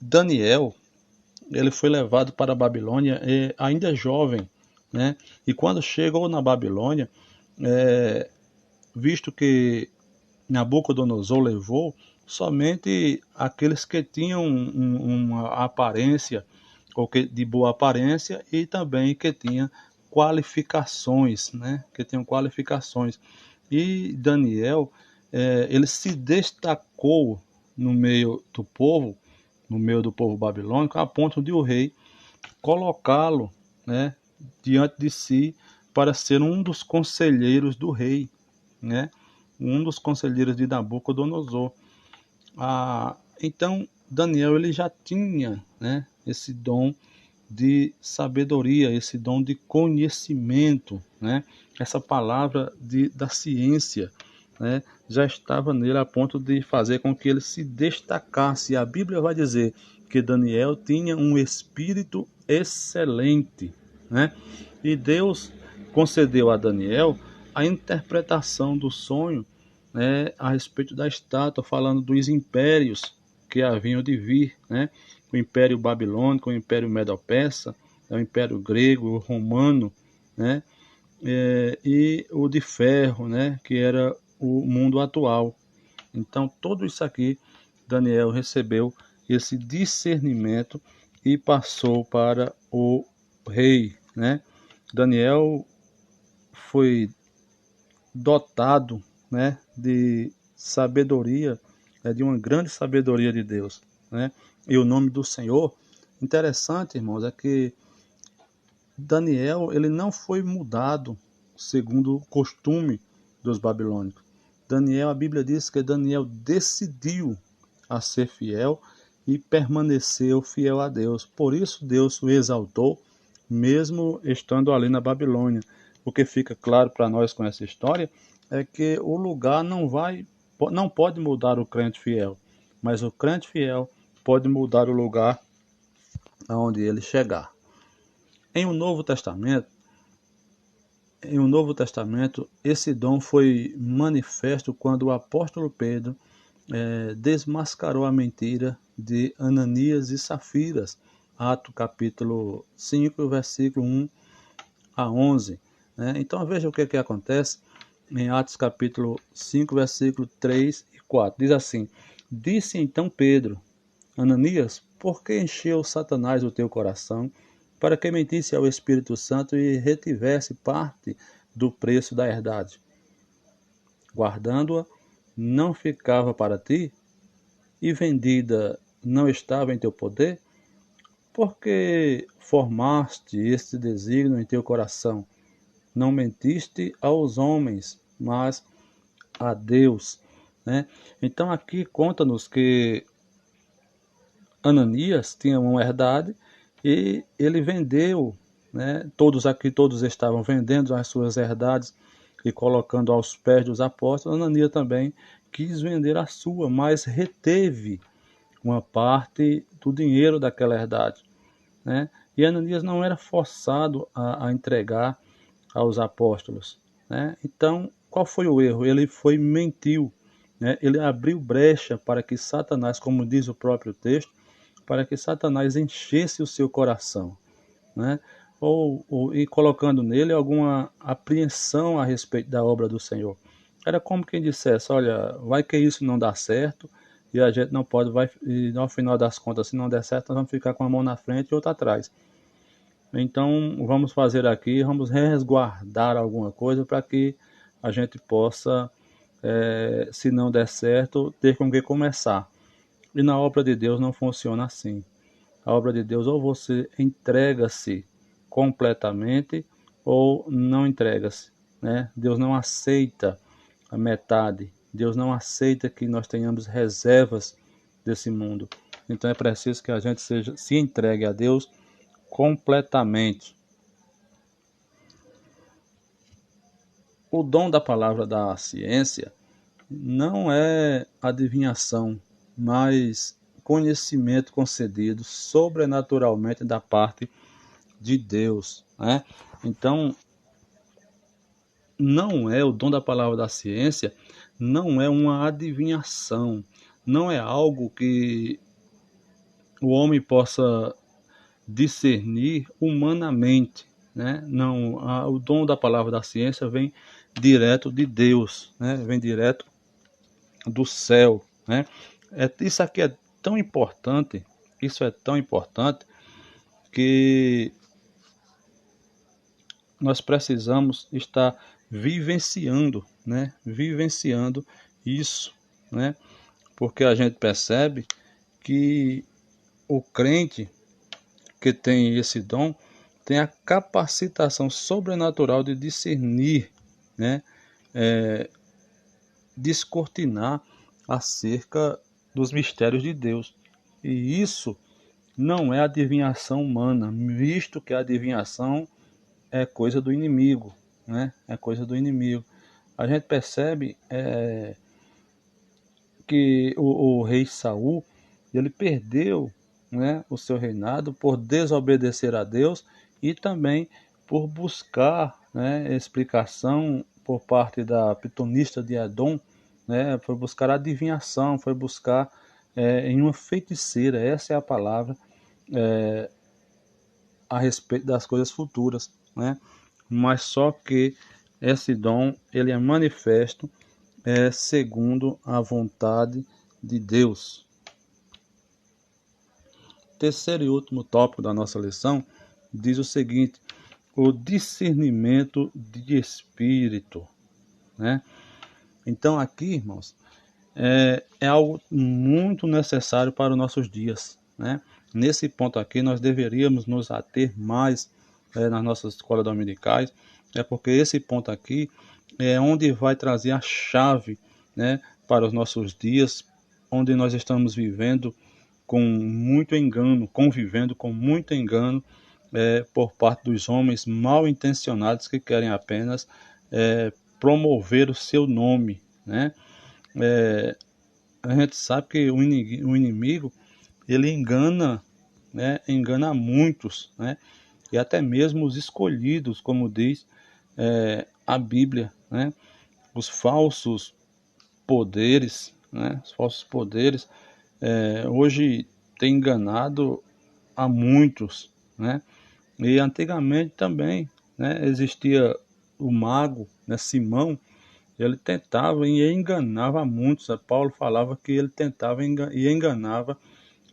Daniel, ele foi levado para a Babilônia ainda jovem, né? E quando chegou na Babilônia, visto que Nabucodonosor levou somente aqueles que tinham uma aparência ou que, de boa aparência, e também que tinham qualificações, né? Que tinham qualificações. E Daniel, ele se destacou no meio do povo babilônico, a ponto de o rei colocá-lo, né, diante de si para ser um dos conselheiros do rei, né? Um dos conselheiros de Nabucodonosor. Então Daniel, ele já tinha, né, esse dom de sabedoria, esse dom de conhecimento, né? Essa palavra da ciência, né, já estava nele a ponto de fazer com que ele se destacasse. A Bíblia vai dizer que Daniel tinha um espírito excelente, né? E Deus concedeu a Daniel a interpretação do sonho, né, a respeito da estátua, falando dos impérios que haviam de vir, né? O Império Babilônico, o Império Medo-Persa, o Império Grego, o Romano, né? E o de ferro, né? Que era o mundo atual. Então, tudo isso aqui, Daniel recebeu esse discernimento e passou para o rei, né? Daniel foi dotado, né, de sabedoria, de uma grande sabedoria de Deus, né? E o nome do Senhor, interessante, irmãos, é que Daniel, ele não foi mudado segundo o costume dos babilônicos. Daniel, a Bíblia diz que Daniel decidiu a ser fiel e permaneceu fiel a Deus. Por isso Deus o exaltou, mesmo estando ali na Babilônia. O que fica claro para nós com essa história é que o lugar não pode mudar o crente fiel, mas o crente fiel pode mudar o lugar aonde ele chegar. Em um Novo Testamento, esse dom foi manifesto quando o apóstolo Pedro desmascarou a mentira de Ananias e Safiras, Atos capítulo 5, versículo 1 a 11. Né? Então veja o que acontece em Atos capítulo 5, versículo 3 e 4. Diz assim: disse então Pedro: Ananias, por que encheu Satanás o teu coração, para que mentisse ao Espírito Santo e retivesse parte do preço da herdade? Guardando-a, não ficava para ti? E vendida, não estava em teu poder? Porque formaste este desígnio em teu coração? Não mentiste aos homens, mas a Deus. Né? Então aqui conta-nos que Ananias tinha uma herdade e ele vendeu, né? Todos estavam vendendo as suas herdades e colocando aos pés dos apóstolos. Ananias também quis vender a sua, mas reteve uma parte do dinheiro daquela herdade, né? E Ananias não era forçado a entregar aos apóstolos, né? Então, qual foi o erro? Ele mentiu, né? Ele abriu brecha para que Satanás, como diz o próprio texto, para que Satanás enchesse o seu coração, né? E colocando nele alguma apreensão a respeito da obra do Senhor. Era como quem dissesse, olha, vai que isso não dá certo, e a gente não pode, e no final das contas, se não der certo, nós vamos ficar com uma mão na frente e outra atrás. Então, vamos fazer aqui, vamos resguardar alguma coisa para que a gente possa, se não der certo, ter com que começar. E na obra de Deus não funciona assim. A obra de Deus, ou você entrega-se completamente, ou não entrega-se, né? Deus não aceita a metade. Deus não aceita que nós tenhamos reservas desse mundo. Então é preciso que a gente se entregue a Deus completamente. O dom da palavra da ciência não é adivinhação, mas conhecimento concedido sobrenaturalmente da parte de Deus, né? Então, não é o dom da palavra da ciência, não é uma adivinhação, não é algo que o homem possa discernir humanamente, né? Não, o dom da palavra da ciência vem direto de Deus, né? Vem direto do céu, né? Isso aqui é tão importante, isso é tão importante que nós precisamos estar vivenciando, né? Vivenciando isso, né? Porque a gente percebe que o crente que tem esse dom tem a capacitação sobrenatural de discernir, né? Descortinar acerca dos mistérios de Deus. E isso não é adivinhação humana, visto que a adivinhação é coisa do inimigo, né? É coisa do inimigo. A gente percebe que o rei Saul, ele perdeu, né, o seu reinado por desobedecer a Deus e também por buscar, né, explicação por parte da pitonista de Edom, né, foi buscar adivinhação, foi buscar em uma feiticeira, essa é a palavra, a respeito das coisas futuras, né? Mas só que esse dom ele é manifesto segundo a vontade de Deus. Terceiro e último tópico da nossa lição diz o seguinte: o discernimento de espírito, né? Então aqui, irmãos, é algo muito necessário para os nossos dias, né? Nesse ponto aqui nós deveríamos nos ater mais nas nossas escolas dominicais, porque esse ponto aqui é onde vai trazer a chave, né, para os nossos dias, onde nós estamos vivendo com muito engano, convivendo com muito engano por parte dos homens mal intencionados que querem apenas promover o seu nome, né? A gente sabe que o inimigo ele engana, né? Engana muitos, né? E até mesmo os escolhidos, como diz a Bíblia, né? Os falsos poderes, né? Os falsos poderes hoje têm enganado a muitos, né? E antigamente também, né? Existia o mago, né? Simão, ele tentava e enganava muitos. Paulo falava que ele tentava e enganava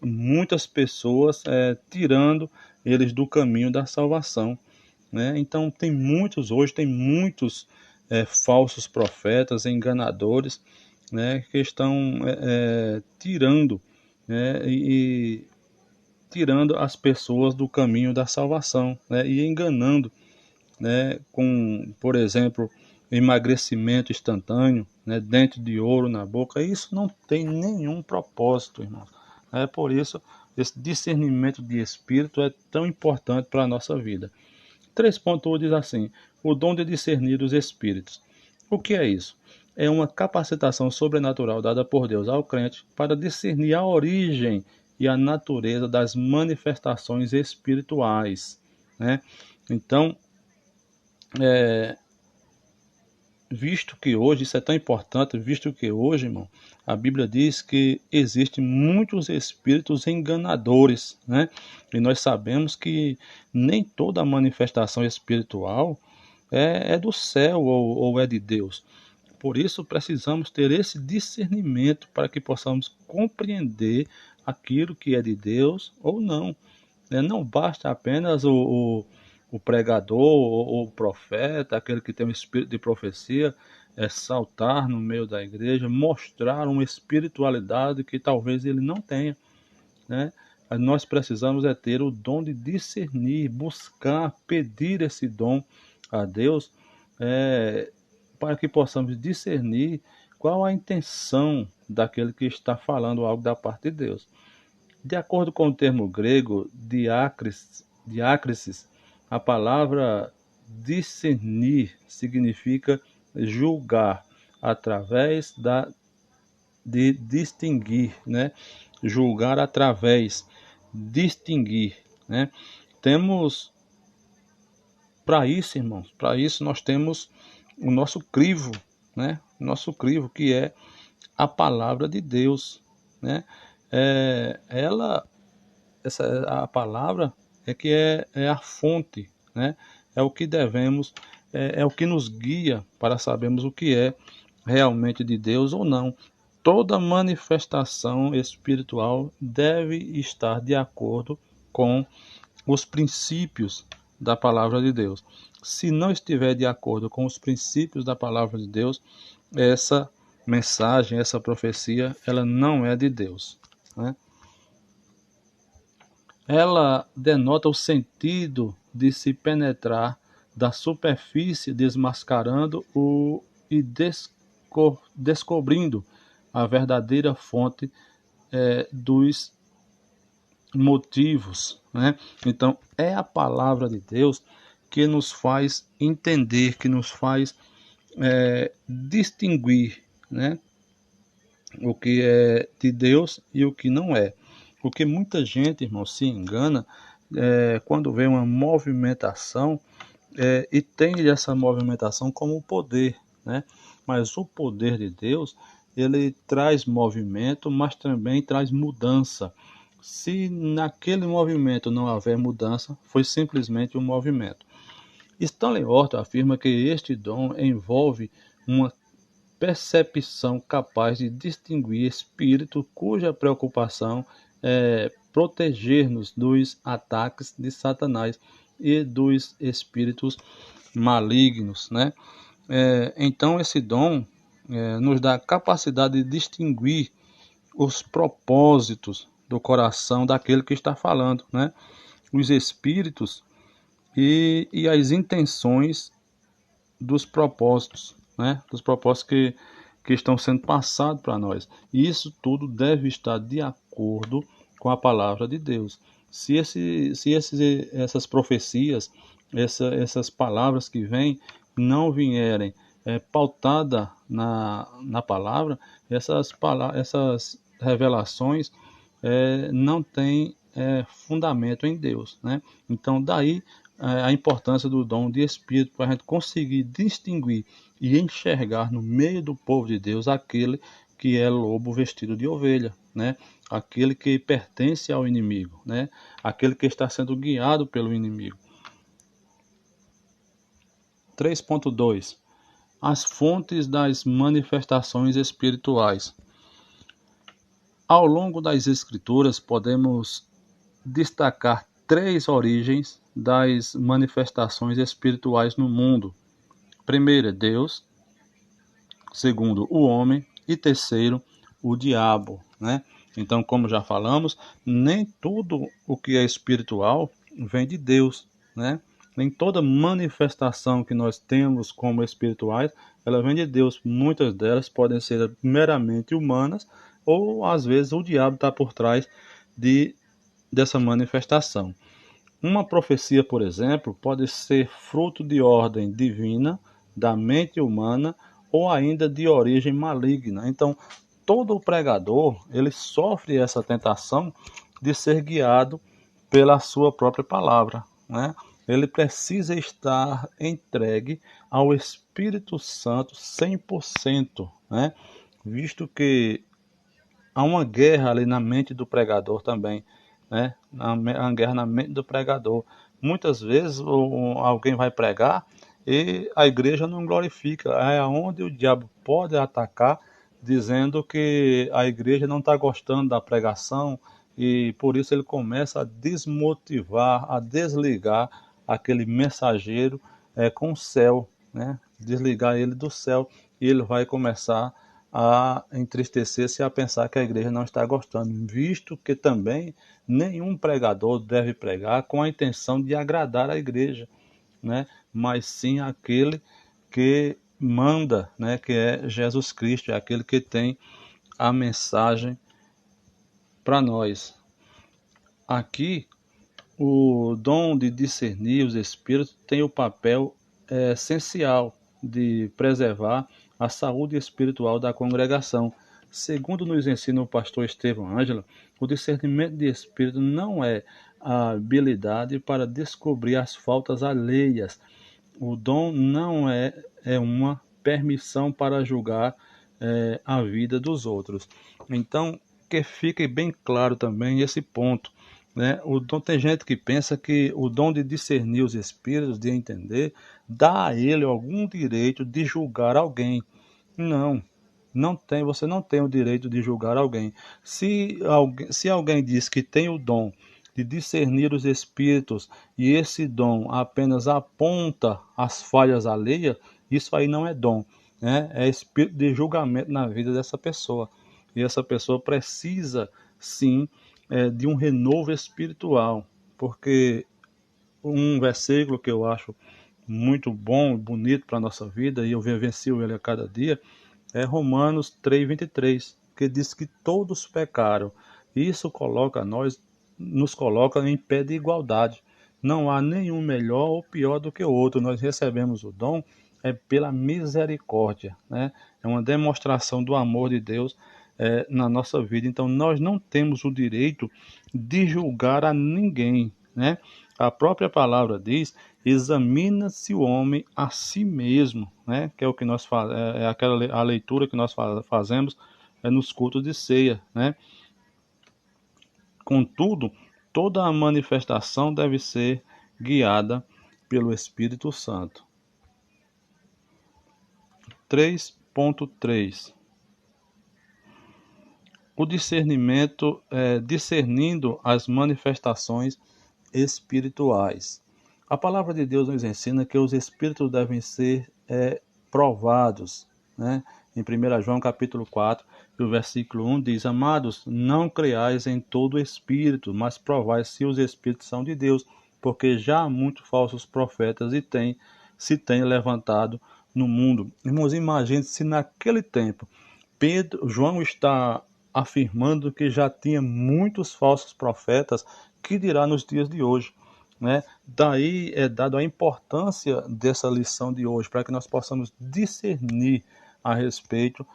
muitas pessoas, tirando eles do caminho da salvação, né? Então hoje tem muitos falsos profetas, enganadores, né? Que estão tirando, né? E tirando as pessoas do caminho da salvação, né? E enganando, né? Com, por exemplo, emagrecimento instantâneo, né? Dente de ouro na boca. Isso não tem nenhum propósito, irmão. É por isso esse discernimento de espírito é tão importante para a nossa vida. 3.1 diz assim: o dom de discernir os espíritos. O que é isso? É uma capacitação sobrenatural dada por Deus ao crente para discernir a origem e a natureza das manifestações espirituais, né? Então, visto que hoje, isso é tão importante, visto que hoje, irmão, a Bíblia diz que existem muitos espíritos enganadores, né? E nós sabemos que nem toda manifestação espiritual é do céu ou é de Deus. Por isso precisamos ter esse discernimento para que possamos compreender aquilo que é de Deus ou não. Não basta apenas o pregador ou o profeta, aquele que tem um espírito de profecia, saltar no meio da igreja, mostrar uma espiritualidade que talvez ele não tenha, né? Nós precisamos ter o dom de discernir, buscar, pedir esse dom a Deus, para que possamos discernir qual a intenção daquele que está falando algo da parte de Deus. De acordo com o termo grego diácrisis, a palavra discernir significa julgar através de distinguir, né? Julgar através, distinguir, né? Temos para isso, irmãos, para isso nós temos o nosso crivo, né? Nosso crivo que é a palavra de Deus, né? A palavra é a fonte, né? É o que devemos, é o que nos guia para sabermos o que é realmente de Deus ou não. Toda manifestação espiritual deve estar de acordo com os princípios da palavra de Deus. Se não estiver de acordo com os princípios da palavra de Deus, essa mensagem, essa profecia, ela não é de Deus, né? Ela denota o sentido de se penetrar da superfície, desmascarando e descobrindo a verdadeira fonte dos motivos, né? Então, é a palavra de Deus que nos faz entender, que nos faz distinguir, né? O que é de Deus e o que não é. Porque muita gente, irmão, se engana quando vê uma movimentação e tem essa movimentação como poder, né? Mas o poder de Deus, ele traz movimento, mas também traz mudança. Se naquele movimento não houver mudança, foi simplesmente um movimento. Stanley Orton afirma que este dom envolve uma percepção capaz de distinguir espírito cuja preocupação é proteger-nos dos ataques de Satanás e dos espíritos malignos, né? Então esse dom nos dá a capacidade de distinguir os propósitos do coração daquele que está falando, né? Os espíritos e as intenções dos propósitos, né? Dos propósitos que estão sendo passados para nós. E isso tudo deve estar de acordo com a palavra de Deus. Se essas profecias, essas palavras que vêm, não vierem pautada na palavra, essas revelações não têm fundamento em Deus, né? Então daí a importância do dom de Espírito para a gente conseguir distinguir e enxergar no meio do povo de Deus aquele que é lobo vestido de ovelha, né? Aquele que pertence ao inimigo, né? Aquele que está sendo guiado pelo inimigo. 3.2 As fontes das manifestações espirituais. Ao longo das Escrituras, podemos destacar 3 origens das manifestações espirituais no mundo. Primeiro, Deus. Segundo, o homem. E terceiro, o diabo, né? Então, como já falamos, nem tudo o que é espiritual vem de Deus, né? Nem toda manifestação que nós temos como espirituais, ela vem de Deus. Muitas delas podem ser meramente humanas ou, às vezes, o diabo está por trás dessa manifestação. Uma profecia, por exemplo, pode ser fruto de ordem divina, da mente humana ou ainda de origem maligna. Então, todo pregador, ele sofre essa tentação de ser guiado pela sua própria palavra, né? ele precisa estar entregue ao Espírito Santo 100%, né? Visto que há uma guerra ali na mente do pregador também, né? Uma guerra na mente do pregador. Muitas vezes alguém vai pregar e a igreja não glorifica. É onde o diabo pode atacar, dizendo que a igreja não está gostando da pregação e por isso ele começa a desmotivar, a desligar aquele mensageiro com o céu, né? Desligar ele do céu e ele vai começar a entristecer-se e a pensar que a igreja não está gostando, visto que também nenhum pregador deve pregar com a intenção de agradar a igreja, né? Mas sim aquele que manda, né? Que é Jesus Cristo, é aquele que tem a mensagem para nós. Aqui, o dom de discernir os espíritos tem o papel essencial de preservar a saúde espiritual da congregação. Segundo nos ensina o pastor Estevão Ângela, o discernimento de espírito não é a habilidade para descobrir as faltas alheias. O dom não é uma permissão para julgar a vida dos outros. Então, que fique bem claro também esse ponto, né? O dom, tem gente que pensa que o dom de discernir os espíritos, de entender, dá a ele algum direito de julgar alguém. Não, não tem, você não tem o direito de julgar alguém. Se alguém diz que tem o dom de discernir os espíritos e esse dom apenas aponta as falhas alheias, isso aí não é dom, né? É espírito de julgamento na vida dessa pessoa. E essa pessoa precisa, sim, de um renovo espiritual, porque um versículo que eu acho muito bom, bonito para a nossa vida, e eu vivencio ele a cada dia, é Romanos 3:23, que diz que todos pecaram. Isso nos coloca em pé de igualdade. Não há nenhum melhor ou pior do que o outro. Nós recebemos o dom pela misericórdia, né? É uma demonstração do amor de Deus na nossa vida. Então nós não temos o direito de julgar a ninguém, né? A própria palavra diz: examina-se o homem a si mesmo, né? Que é o que nós a leitura que nós fazemos nos cultos de ceia, né? Contudo, toda a manifestação deve ser guiada pelo Espírito Santo. 3.3 O discernimento, discernindo as manifestações espirituais. A palavra de Deus nos ensina que os espíritos devem ser provados, né? Em 1 João capítulo 4, o versículo 1 diz: Amados, não creais em todo espírito, mas provai se os espíritos são de Deus, porque já há muitos falsos profetas e se tem levantado no mundo. Irmãos, imagine se naquele tempo João está afirmando que já tinha muitos falsos profetas, que dirá nos dias de hoje, né? Daí é dado a importância dessa lição de hoje, para que nós possamos discernir a respeito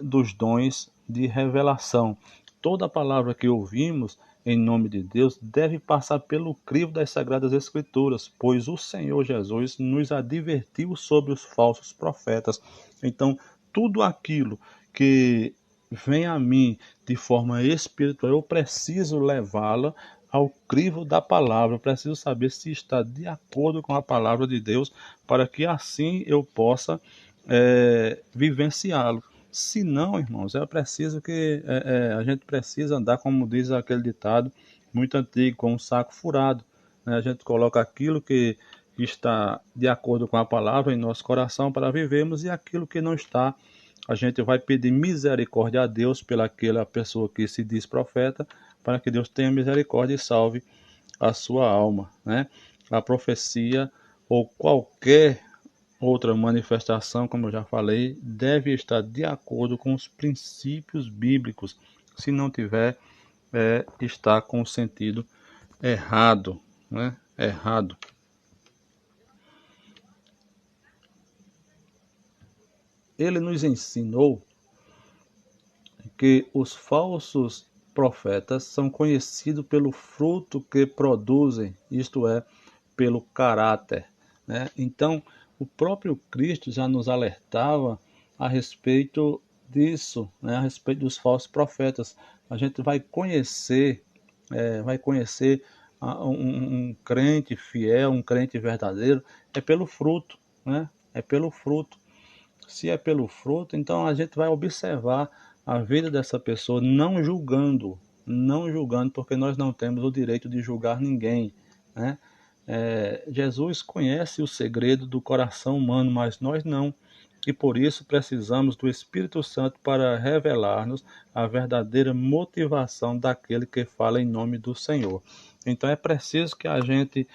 dos dons de revelação. Toda palavra que ouvimos em nome de Deus deve passar pelo crivo das Sagradas Escrituras, pois o Senhor Jesus nos advertiu sobre os falsos profetas. Então, tudo aquilo que vem a mim de forma espiritual, eu preciso levá-la ao crivo da palavra, eu preciso saber se está de acordo com a palavra de Deus, para que assim eu possa vivenciá-lo. Se não, irmãos, é preciso que a gente precisa andar, como diz aquele ditado muito antigo, com um saco furado, né? A gente coloca aquilo que está de acordo com a palavra em nosso coração para vivermos, e aquilo que não está, a gente vai pedir misericórdia a Deus pelaquela pessoa que se diz profeta, para que Deus tenha misericórdia e salve a sua alma, né? A profecia ou qualquer outra manifestação, como eu já falei, deve estar de acordo com os princípios bíblicos. Se não tiver, está com o sentido errado, né? Errado. Ele nos ensinou que os falsos profetas são conhecidos pelo fruto que produzem, isto é, pelo caráter, né? Então, o próprio Cristo já nos alertava a respeito disso, né? A respeito dos falsos profetas. A gente vai conhecer um crente fiel, um crente verdadeiro, é pelo fruto, né? É pelo fruto. Se é pelo fruto, então a gente vai observar a vida dessa pessoa, não julgando, porque nós não temos o direito de julgar ninguém, né? Jesus conhece o segredo do coração humano, mas nós não. E por isso precisamos do Espírito Santo para revelar-nos a verdadeira motivação daquele que fala em nome do Senhor. Então é preciso que a gente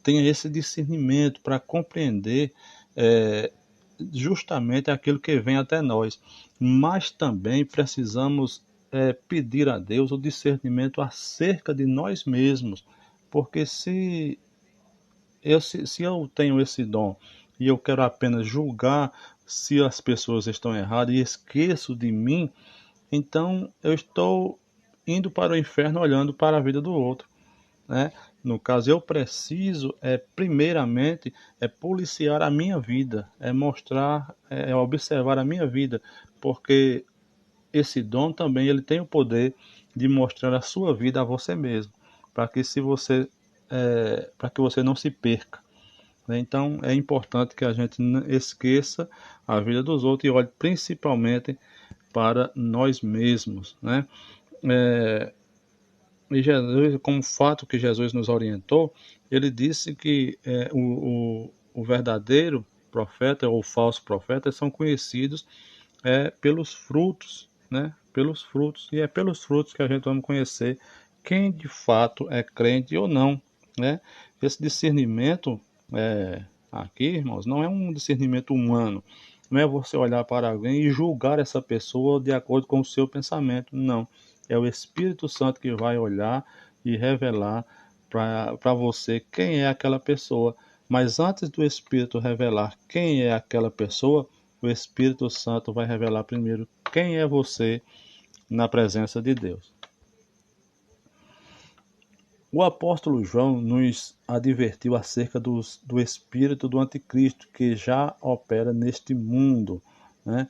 tenha esse discernimento para compreender justamente aquilo que vem até nós. Mas também precisamos pedir a Deus o discernimento acerca de nós mesmos. Porque se eu tenho esse dom e eu quero apenas julgar se as pessoas estão erradas e esqueço de mim, então eu estou indo para o inferno olhando para a vida do outro, né? No caso, eu preciso, primeiramente, policiar a minha vida, mostrar, observar a minha vida, porque esse dom também ele tem o poder de mostrar a sua vida a você mesmo, para que se você, para que você não se perca, né? Então, é importante que a gente não esqueça a vida dos outros e olhe principalmente para nós mesmos, né? É, E Jesus, como fato que Jesus nos orientou, ele disse que o verdadeiro profeta ou o falso profeta são conhecidos pelos frutos, né? Pelos frutos. E é pelos frutos que a gente vai conhecer quem de fato é crente ou não, né? Esse discernimento aqui, irmãos, não é um discernimento humano. Não é você olhar para alguém e julgar essa pessoa de acordo com o seu pensamento. Não. É o Espírito Santo que vai olhar e revelar para você quem é aquela pessoa. Mas antes do Espírito revelar quem é aquela pessoa, o Espírito Santo vai revelar primeiro quem é você na presença de Deus. O apóstolo João nos advertiu acerca do espírito do anticristo que já opera neste mundo, né?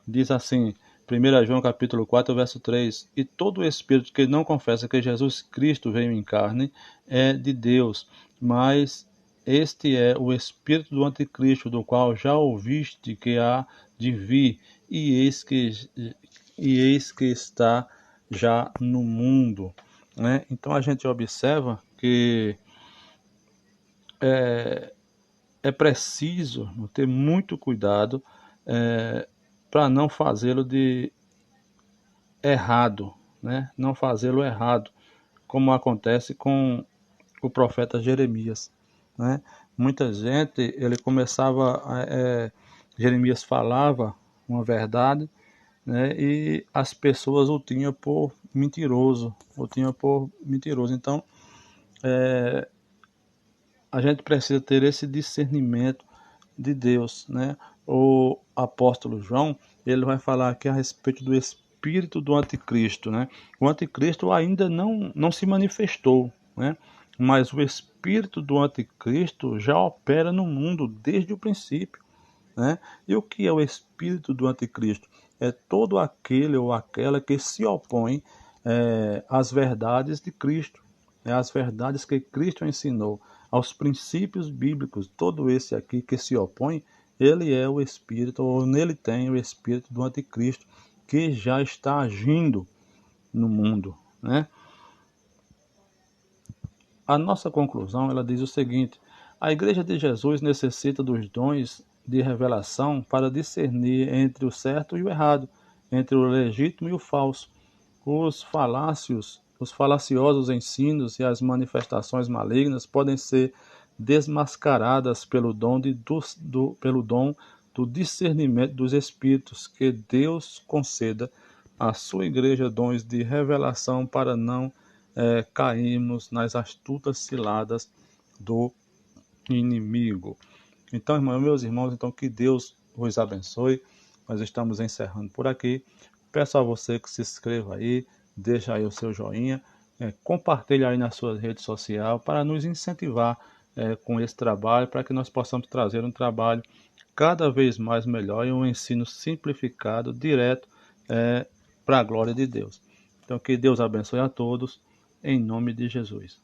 Diz assim, 1 João capítulo 4, verso 3, e todo espírito que não confessa que Jesus Cristo veio em carne é de Deus, mas este é o espírito do anticristo, do qual já ouviste que há de vir, e eis que está já no mundo, né? Então a gente observa que é preciso ter muito cuidado para não fazê-lo de errado, né? Não fazê-lo errado, como acontece com o profeta Jeremias, né? Muita gente, ele começava, Jeremias falava uma verdade, né? E as pessoas o tinham por mentiroso, Então, a gente precisa ter esse discernimento de Deus, né? O apóstolo João, ele vai falar aqui a respeito do espírito do anticristo, né? O anticristo ainda não se manifestou, né? Mas o espírito do anticristo já opera no mundo desde o princípio, né? E o que é o espírito do anticristo? É todo aquele ou aquela que se opõe às verdades de Cristo, às verdades que Cristo ensinou, aos princípios bíblicos. Todo esse aqui que se opõe, ele é o espírito, ou nele tem o espírito do anticristo, que já está agindo no mundo, né? A nossa conclusão, ela diz o seguinte: a Igreja de Jesus necessita dos dons de revelação para discernir entre o certo e o errado, entre o legítimo e o falso. Os falaciosos ensinos e as manifestações malignas podem ser desmascaradas pelo dom do discernimento dos espíritos, que Deus conceda à sua igreja dons de revelação para não cairmos nas astutas ciladas do inimigo. Então, meus irmãos, então que Deus vos abençoe. Nós estamos encerrando por aqui. Peço a você que se inscreva aí, deixa aí o seu joinha, compartilhe aí nas suas redes sociais para nos incentivar com esse trabalho, para que nós possamos trazer um trabalho cada vez mais melhor e um ensino simplificado, direto, para a glória de Deus. Então, que Deus abençoe a todos, em nome de Jesus.